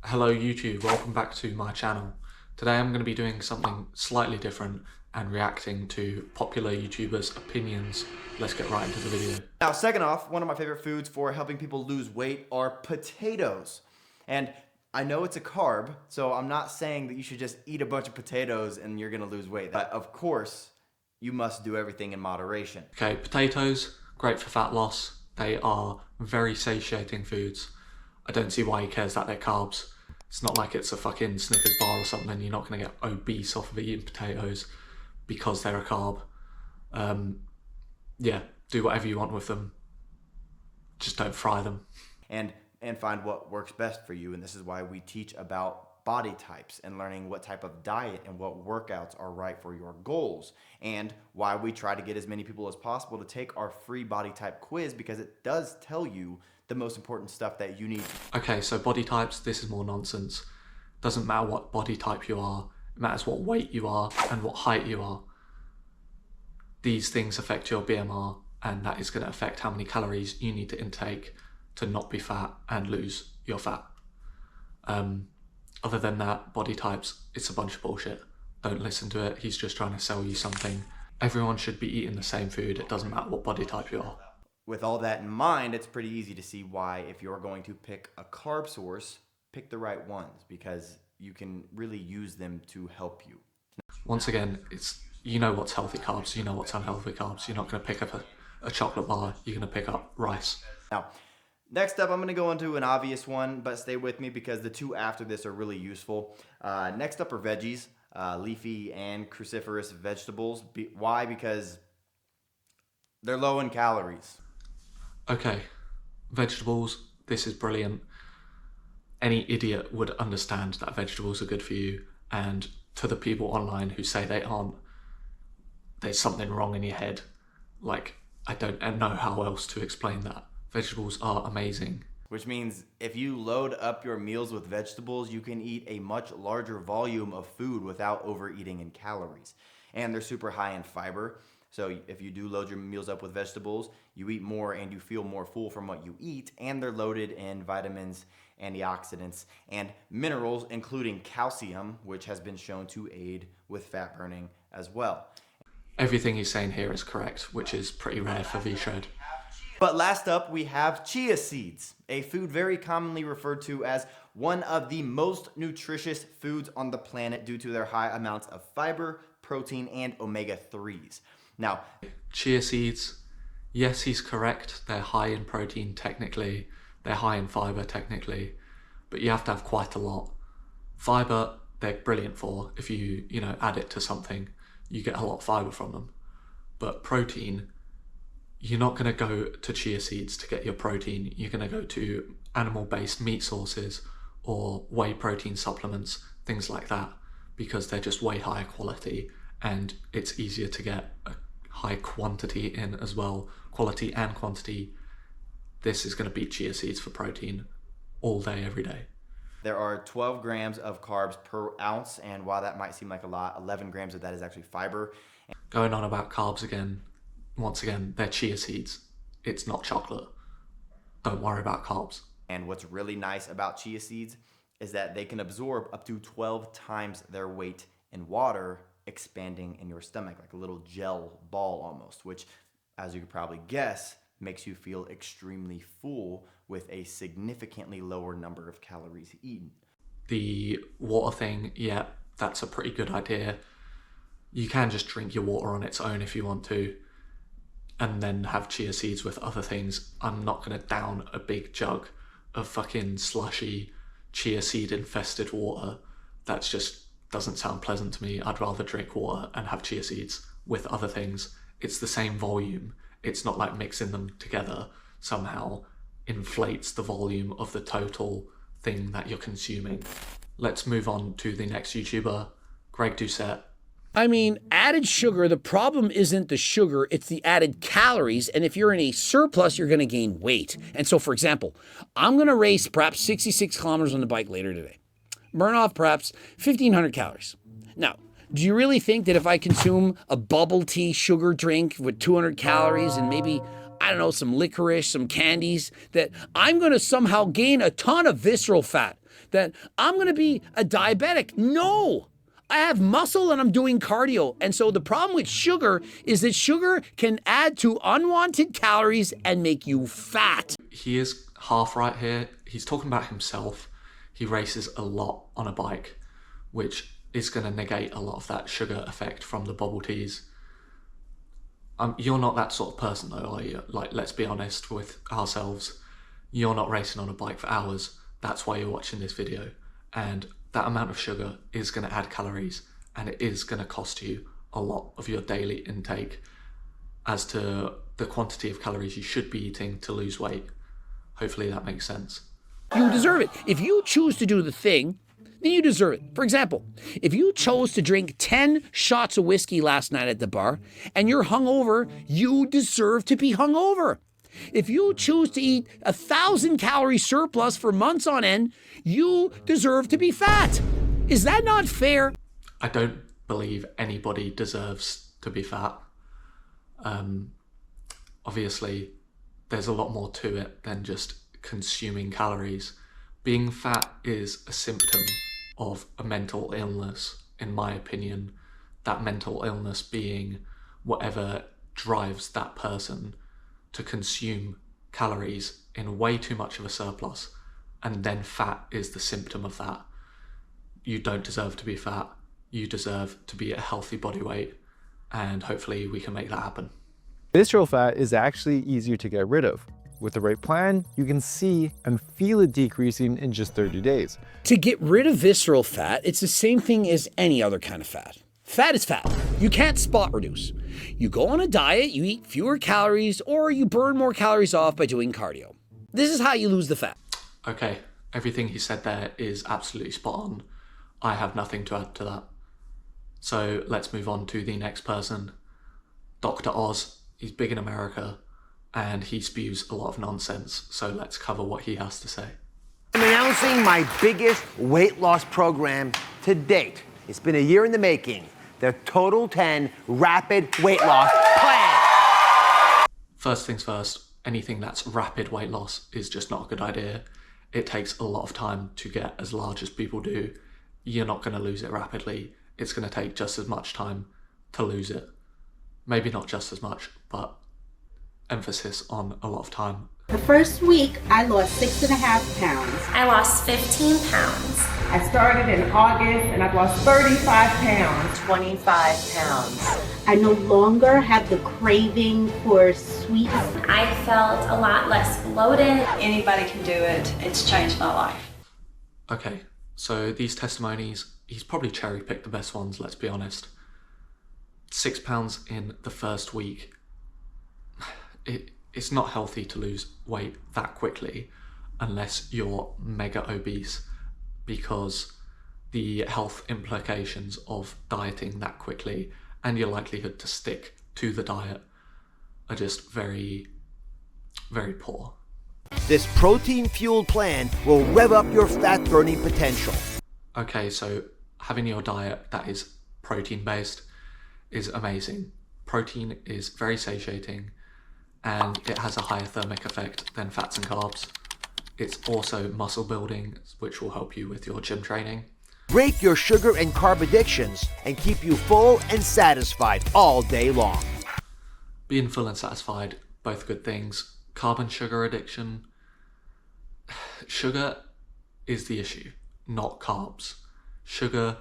Hello YouTube, welcome back to my channel. Today I'm going to be doing something slightly different and reacting to popular YouTubers' opinions. Let's get right into the video. Now, second off, one of my favorite foods for helping people lose weight are potatoes. And I know it's a carb, so I'm not saying that you should just eat a bunch of potatoes and you're gonna lose weight. But of course, you must do everything in moderation. Okay, potatoes, great for fat loss. They are very satiating foods. I don't see why he cares that they're carbs. It's not like it's a fucking Snickers bar or something. You're not going to get obese off of eating potatoes because they're a carb. Yeah, do whatever you want with them. Just don't fry them. And find what works best for you. And this is why we teach about body types and learning what type of diet and what workouts are right for your goals. And why we try to get as many people as possible to take our free body type quiz, because it does tell you the most important stuff that you need. Okay, so body types, this is more nonsense. Doesn't matter what body type you are, it matters what weight you are and what height you are. These things affect your BMR, and that is going to affect how many calories you need to intake to not be fat and lose your fat. Other than that, body types, it's a bunch of bullshit. Don't listen to it, he's just trying to sell you something. Everyone should be eating the same food, it doesn't matter what body type you are. With all that in mind, it's pretty easy to see why, if you're going to pick a carb source, pick the right ones, because you can really use them to help you. Once again, you know what's healthy carbs, you know what's unhealthy carbs. You're not going to pick up a chocolate bar, you're going to pick up rice. Now, next up, I'm going to go into an obvious one, but stay with me because the two after this are really useful. Next up are veggies, leafy and cruciferous vegetables. Why? Because they're low in calories. Okay, vegetables, this is brilliant. Any idiot would understand that vegetables are good for you, and to the people online who say they aren't, there's something wrong in your head. Like, I don't know how else to explain that. Vegetables are amazing. Which means if you load up your meals with vegetables, you can eat a much larger volume of food without overeating in calories. And they're super high in fiber. So if you do load your meals up with vegetables, you eat more and you feel more full from what you eat, and they're loaded in vitamins, antioxidants, and minerals, including calcium, which has been shown to aid with fat burning as well. Everything he's saying here is correct, which is pretty rare for VShred. But last up, we have chia seeds, a food very commonly referred to as one of the most nutritious foods on the planet due to their high amounts of fiber, protein, and omega-3s. Now, chia seeds, yes, he's correct. They're high in protein technically, they're high in fiber technically, but you have to have quite a lot. Fiber, they're brilliant for. If you add it to something, you get a lot of fiber from them. But protein, you're not going to go to chia seeds to get your protein. You're going to go to animal-based meat sources or whey protein supplements, things like that, because they're just way higher quality and it's easier to get a high quantity in as well. Quality and quantity. This is going to beat chia seeds for protein all day, every day. There are 12 grams of carbs per ounce, and while that might seem like a lot, 11 grams of that is actually fiber. Going on about carbs again, once again, they're chia seeds. It's not chocolate. Don't worry about carbs. And what's really nice about chia seeds is that they can absorb up to 12 times their weight in water, expanding in your stomach like a little gel ball almost, which, as you could probably guess, makes you feel extremely full with a significantly lower number of calories eaten. The water thing, yeah, that's a pretty good idea. You can just drink your water on its own if you want to, and then have chia seeds with other things. I'm not going to down a big jug of fucking slushy chia seed infested water. That's just doesn't sound pleasant to me. I'd rather drink water and have chia seeds with other things. It's the same volume. It's not like mixing them together somehow inflates the volume of the total thing that you're consuming. Let's move on to the next YouTuber, Doucette. I mean, added sugar, the problem isn't the sugar, it's the added calories. And if you're in a surplus, you're going to gain weight. And so, for example, I'm going to race perhaps 66 kilometers on the bike later today. Burn off perhaps 1,500 calories. Now, do you really think that if I consume a bubble tea sugar drink with 200 calories and maybe, I don't know, some licorice, some candies, that I'm going to somehow gain a ton of visceral fat? that I'm going to be a diabetic. No. I have muscle and I'm doing cardio. And so the problem with sugar is that sugar can add to unwanted calories and make you fat. He is half right here. He's talking about himself. He races a lot on a bike, which is going to negate a lot of that sugar effect from the bubble teas. You're not that sort of person though, are you? Like, let's be honest with ourselves. You're not racing on a bike for hours. That's why you're watching this video. And that amount of sugar is going to add calories, and it is going to cost you a lot of your daily intake as to the quantity of calories you should be eating to lose weight. Hopefully that makes sense. You deserve it. If you choose to do the thing, then you deserve it. For example, if you chose to drink 10 shots of whiskey last night at the bar and you're hungover, you deserve to be hungover. If you choose to eat 1,000 calorie surplus for months on end, you deserve to be fat. Is that not fair? I don't believe anybody deserves to be fat. Obviously, there's a lot more to it than just consuming calories. Being fat is a symptom of a mental illness, in my opinion. That mental illness being whatever drives that person to consume calories in way too much of a surplus, and then fat is the symptom of that. You don't deserve to be fat. You deserve to be at a healthy body weight, and hopefully we can make that happen. Visceral fat is actually easier to get rid of. With the right plan, you can see and feel it decreasing in just 30 days. To get rid of visceral fat, it's the same thing as any other kind of fat. Fat is fat. You can't spot reduce. You go on a diet, you eat fewer calories, or you burn more calories off by doing cardio. This is how you lose the fat. Okay, everything he said there is absolutely spot on. I have nothing to add to that. So let's move on to the next person. Dr. Oz. He's big in America and he spews a lot of nonsense. So let's cover what he has to say. I'm announcing my biggest weight loss program to date. It's been a year in the making. The Total 10 Rapid Weight Loss Plan. First things first, anything that's rapid weight loss is just not a good idea. It takes a lot of time to get as large as people do. You're not going to lose it rapidly. It's going to take just as much time to lose it. Maybe not just as much, but emphasis on a lot of time. The first week, I lost 6.5 pounds. I lost 15 pounds. I started in August and I've lost 35 pounds. 25 pounds. I no longer have the craving for sweets. I felt a lot less bloated. Anybody can do it. It's changed my life. Okay, so these testimonies, he's probably cherry-picked the best ones, let's be honest. 6 pounds in the first week. It's not healthy to lose weight that quickly unless you're mega obese, because the health implications of dieting that quickly and your likelihood to stick to the diet are just very, very poor. This protein-fueled plan will rev up your fat-burning potential. Okay, so having your diet that is protein-based is amazing. Protein is very satiating and it has a higher thermic effect than fats and carbs. It's also muscle building, which will help you with your gym training. Break your sugar and carb addictions and keep you full and satisfied all day long. Being full and satisfied, both good things. Carb and sugar addiction. Sugar is the issue, not carbs. Sugar,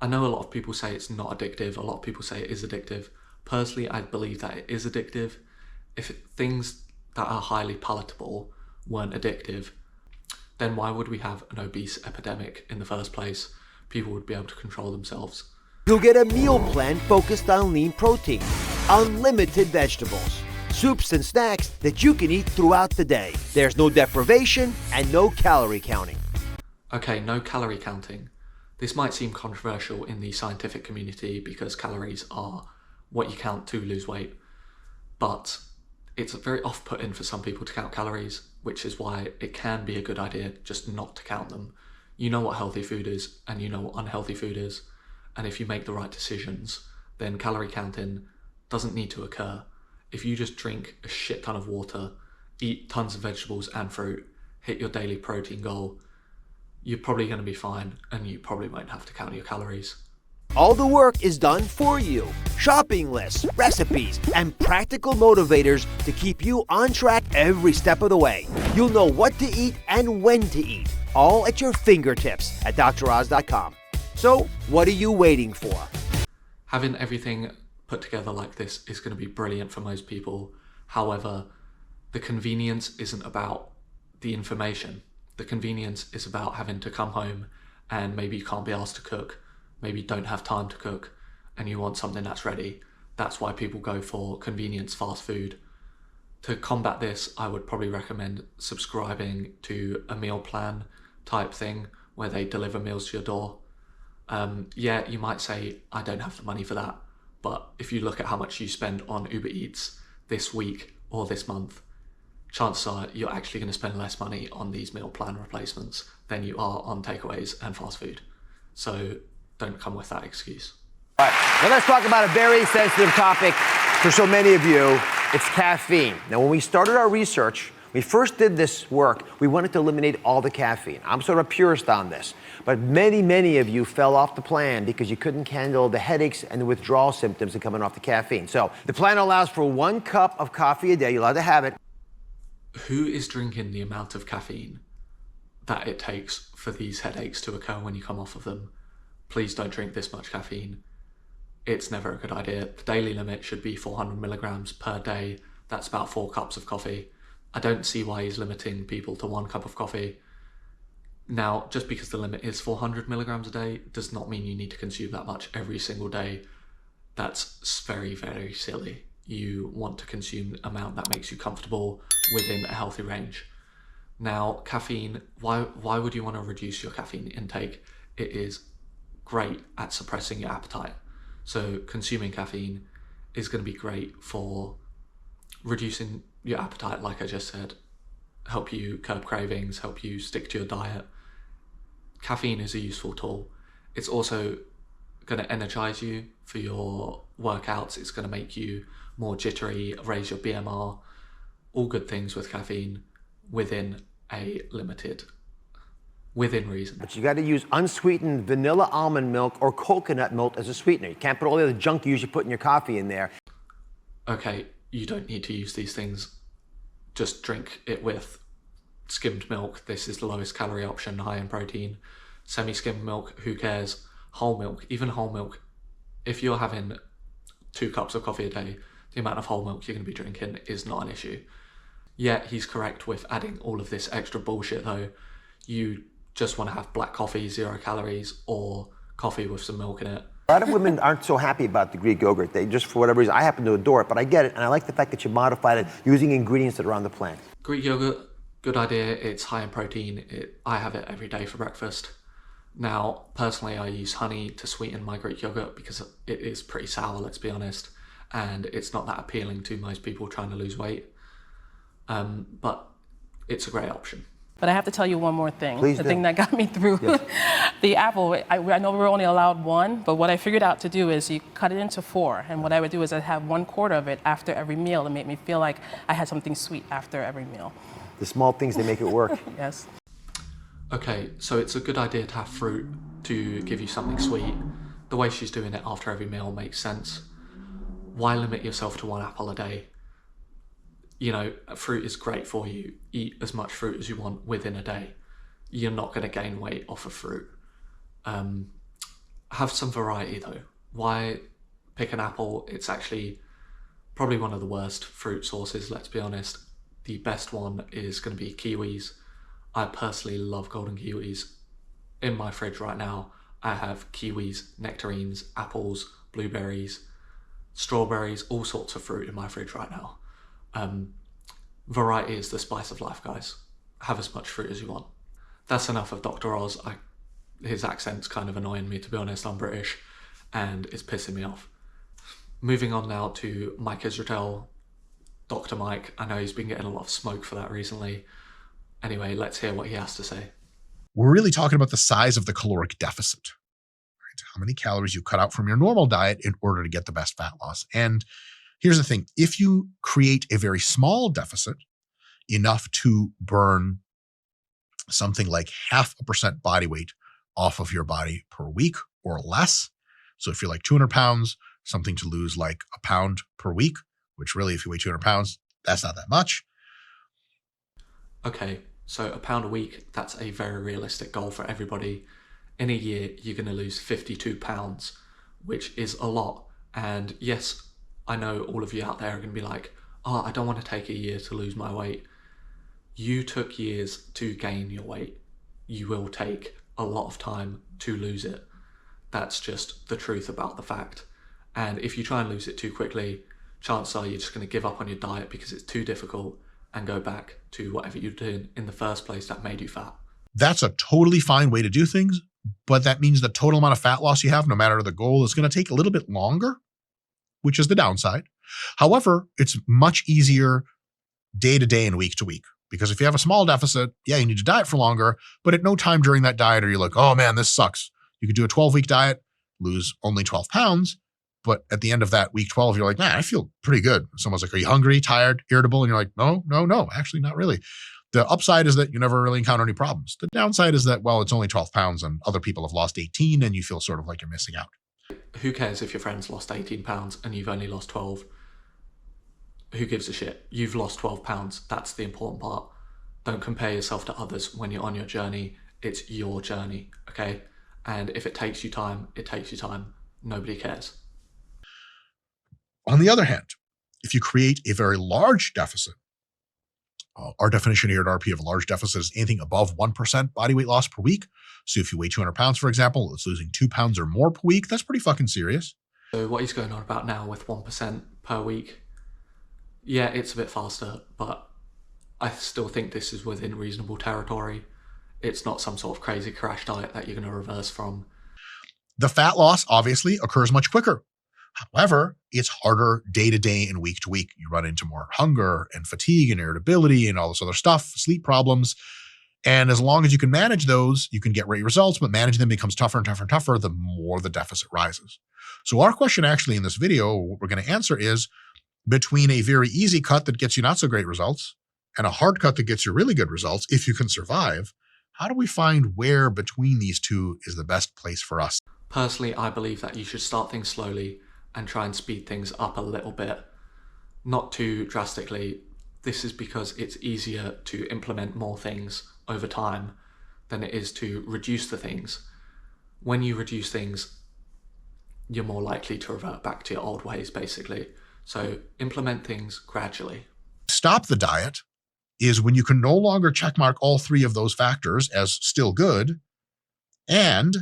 I know a lot of people say it's not addictive, a lot of people say it is addictive. Personally, I believe that it is addictive. If things that are highly palatable weren't addictive, then why would we have an obese epidemic in the first place? People would be able to control themselves. You'll get a meal plan focused on lean protein, unlimited vegetables, soups and snacks that you can eat throughout the day. There's no deprivation and no calorie counting. Okay, no calorie counting. This might seem controversial in the scientific community because calories are what you count to lose weight, but it's very off-putting for some people to count calories, which is why it can be a good idea just not to count them. You know what healthy food is and you know what unhealthy food is, and if you make the right decisions, then calorie counting doesn't need to occur. If you just drink a shit ton of water, eat tons of vegetables and fruit, hit your daily protein goal, you're probably going to be fine, and you probably won't have to count your calories. All the work is done for you. Shopping lists, recipes, and practical motivators to keep you on track every step of the way. You'll know what to eat and when to eat, all at your fingertips at DrOz.com. So, what are you waiting for? Having everything put together like this is going to be brilliant for most people. However, the convenience isn't about the information. The convenience is about having to come home and maybe you can't be asked to cook, maybe you don't have time to cook, and you want something that's ready. That's why people go for convenience fast food. To combat this, I would probably recommend subscribing to a meal plan type thing where they deliver meals to your door. Yeah, you might say, I don't have the money for that. But if you look at how much you spend on Uber Eats this week or this month, chances are you're actually going to spend less money on these meal plan replacements than you are on takeaways and fast food. So don't come with that excuse. All right, now let's talk about a very sensitive topic for so many of you. It's caffeine. Now, when we started our research, we first did this work, we wanted to eliminate all the caffeine. I'm sort of a purist on this. But many of you fell off the plan because you couldn't handle the headaches and the withdrawal symptoms of coming off the caffeine. So the plan allows for 1 cup of coffee a day. You're allowed to have it. Who is drinking the amount of caffeine that it takes for these headaches to occur when you come off of them? Please don't drink this much caffeine. It's never a good idea. The daily limit should be 400 milligrams per day. That's about 4 cups of coffee. I don't see why he's limiting people to 1 cup of coffee. Now, just because the limit is 400 milligrams a day does not mean you need to consume that much every single day. That's very, very silly. You want to consume the amount that makes you comfortable within a healthy range. Now, caffeine, why would you want to reduce your caffeine intake? It is great at suppressing your appetite. So consuming caffeine is going to be great for reducing your appetite, like I just said, help you curb cravings, help you stick to your diet. Caffeine is a useful tool. It's also going to energize you for your workouts. It's going to make you more jittery, raise your BMR, all good things with caffeine within reason. But you got to use unsweetened vanilla almond milk or coconut milk as a sweetener. You can't put all the other junk you usually put in your coffee in there. Okay, you don't need to use these things. Just drink it with skimmed milk. This is the lowest calorie option, high in protein. Semi-skimmed milk, who cares? Whole milk, even whole milk. If you're having 2 cups of coffee a day, the amount of whole milk you're going to be drinking is not an issue. Yeah, he's correct with adding all of this extra bullshit though. You just want to have black coffee, 0 calories, or coffee with some milk in it. A lot of women aren't so happy about the Greek yogurt. They just, for whatever reason, I happen to adore it, but I get it, and I like the fact that you modified it using ingredients that are on the plant. Greek yogurt, good idea. It's high in protein. I have it every day for breakfast. Now, personally, I use honey to sweeten my Greek yogurt because it is pretty sour, let's be honest, and it's not that appealing to most people trying to lose weight. But it's a great option. But I have to tell you one more thing. Please the do. thing that got me through the apple. I know we were only allowed 1, but what I figured out to do is you cut it into 4. And what I would do is I'd have 1/4 of it after every meal to make me feel like I had something sweet after every meal. The small things, they make it work. Yes. Okay, so it's a good idea to have fruit to give you something sweet. The way she's doing it after every meal makes sense. Why limit yourself to 1 apple a day? You know, fruit is great for you. Eat as much fruit as you want within a day. You're not going to gain weight off of fruit. Have some variety though. Why pick an apple? It's actually probably one of the worst fruit sources, let's be honest. The best one is going to be kiwis. I personally love golden kiwis. In my fridge right now, I have kiwis, nectarines, apples, blueberries, strawberries, all sorts of fruit in my fridge right now. Variety is the spice of life, guys. Have as much fruit as you want. That's enough of Dr. Oz. His accent's kind of annoying me, to be honest. I'm British and it's pissing me off. Moving on now to Mike Israetel, Dr. Mike. I know he's been getting a lot of smoke for that recently. Anyway, let's hear what he has to say. We're really talking about the size of the caloric deficit, right? How many calories you cut out from your normal diet in order to get the best fat loss. And here's the thing. If you create a very small deficit, enough to burn something like 0.5% body weight off of your body per week or less. So if you're like 200 pounds, something to lose like a pound per week, which really, if you weigh 200 pounds, that's not that much. Okay, so a pound a week, that's a very realistic goal for everybody. In a year, you're going to lose 52 pounds, which is a lot. And yes, I know all of you out there are going to be like, oh, I don't want to take a year to lose my weight. You took years to gain your weight. You will take a lot of time to lose it. That's just the truth about the fact. And if you try and lose it too quickly, chances are you're just going to give up on your diet because it's too difficult and go back to whatever you're doing in the first place that made you fat. That's a totally fine way to do things, but that means the total amount of fat loss you have, no matter the goal, is going to take a little bit longer, which is the downside. However, it's much easier day to day and week to week. Because if you have a small deficit, yeah, you need to diet for longer, but at no time during that diet are you like, oh man, this sucks. You could do a 12-week diet, lose only 12 pounds, but at the end of that week 12, you're like, man, I feel pretty good. Someone's like, are you hungry, tired, irritable? And you're like, no, actually not really. The upside is that you never really encounter any problems. The downside is that, well, it's only 12 pounds and other people have lost 18 and you feel sort of like you're missing out. Who cares if your friend's lost 18 pounds and you've only lost 12? Who gives a shit? You've lost 12 pounds. That's the important part. Don't compare yourself to others when you're on your journey. It's your journey, okay? And if it takes you time, it takes you time. Nobody cares. On the other hand, if you create a very large deficit, our definition here at RP of a large deficit is anything above 1% body weight loss per week. So if you weigh 200 pounds, for example, it's losing 2 pounds or more per week. That's pretty fucking serious. So what he's going on about now with 1% per week, yeah, it's a bit faster, but I still think this is within reasonable territory. It's not some sort of crazy crash diet that you're going to reverse from. The fat loss obviously occurs much quicker. However, it's harder day to day and week to week. You run into more hunger and fatigue and irritability and all this other stuff, sleep problems. And as long as you can manage those, you can get great results, but managing them becomes tougher and tougher and tougher the more the deficit rises. So our question actually in this video, what we're going to answer is, between a very easy cut that gets you not so great results and a hard cut that gets you really good results, if you can survive, how do we find where between these two is the best place for us? Personally, I believe that you should start things slowly and try and speed things up a little bit. Not too drastically. This is because it's easier to implement more things over time than it is to reduce the things. When you reduce things, you're more likely to revert back to your old ways, basically. So implement things gradually. Stop the diet is when you can no longer checkmark all three of those factors as still good, and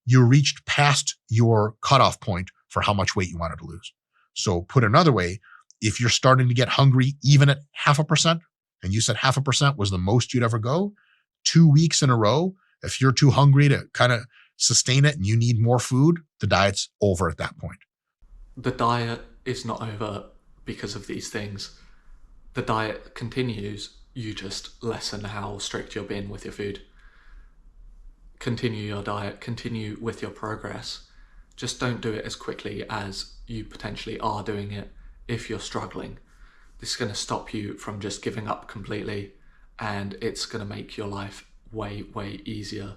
you reached past your cutoff point for how much weight you wanted to lose. So put another way, if you're starting to get hungry even at 0.5%, and you said 0.5% was the most you'd ever go, 2 weeks in a row, if you're too hungry to kind of sustain it and you need more food, the diet's over at that point. The diet is not over because of these things. The diet continues, you just lessen how strict you're being with your food. Continue your diet, continue with your progress. Just don't do it as quickly as you potentially are doing it if you're struggling. This is going to stop you from just giving up completely, and it's going to make your life way, way easier.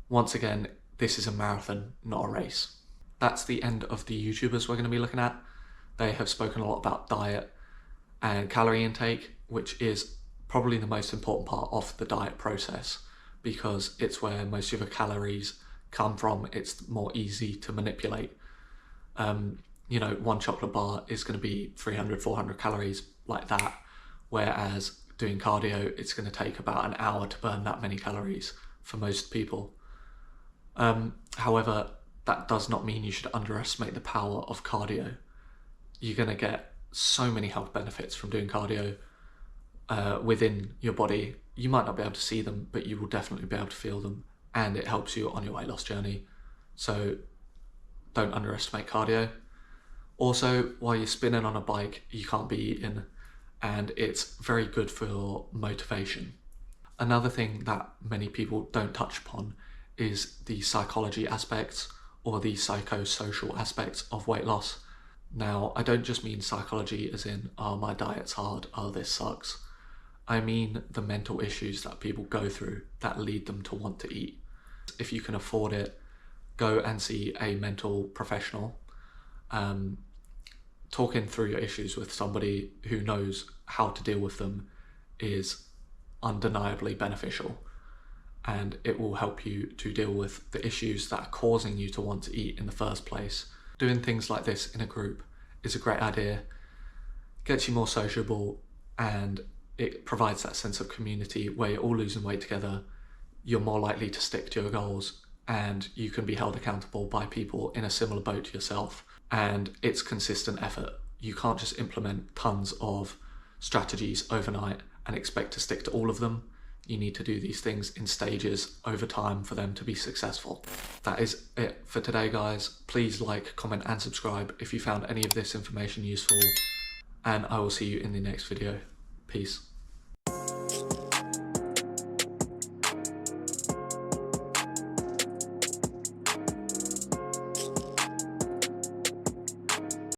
Once again, this is a marathon, not a race. That's the end of the YouTubers we're going to be looking at. They have spoken a lot about diet and calorie intake, which is probably the most important part of the diet process because it's where most of your calories come from. It's more easy to manipulate. One chocolate bar is going to be 300, 400 calories like that, whereas doing cardio, it's going to take about an hour to burn that many calories for most people. However, that does not mean you should underestimate the power of cardio. You're going to get so many health benefits from doing cardio within your body. You might not be able to see them, but you will definitely be able to feel them, and it helps you on your weight loss journey. So don't underestimate cardio. Also, while you're spinning on a bike, you can't be eating, and it's very good for your motivation. Another thing that many people don't touch upon is the psychology aspects or the psychosocial aspects of weight loss. Now, I don't just mean psychology as in, oh, my diet's hard, oh, this sucks. I mean the mental issues that people go through that lead them to want to eat. If you can afford it, go and see a mental professional. Talking through your issues with somebody who knows how to deal with them is undeniably beneficial, and it will help you to deal with the issues that are causing you to want to eat in the first place. Doing things like this in a group is a great idea, gets you more sociable, and it provides that sense of community where you're all losing weight together. You're more likely to stick to your goals, and you can be held accountable by people in a similar boat to yourself. And it's consistent effort. You can't just implement tons of strategies overnight and expect to stick to all of them. You need to do these things in stages over time for them to be successful. That is it for today, guys. Please like, comment, and subscribe if you found any of this information useful, and I will see you in the next video. Peace.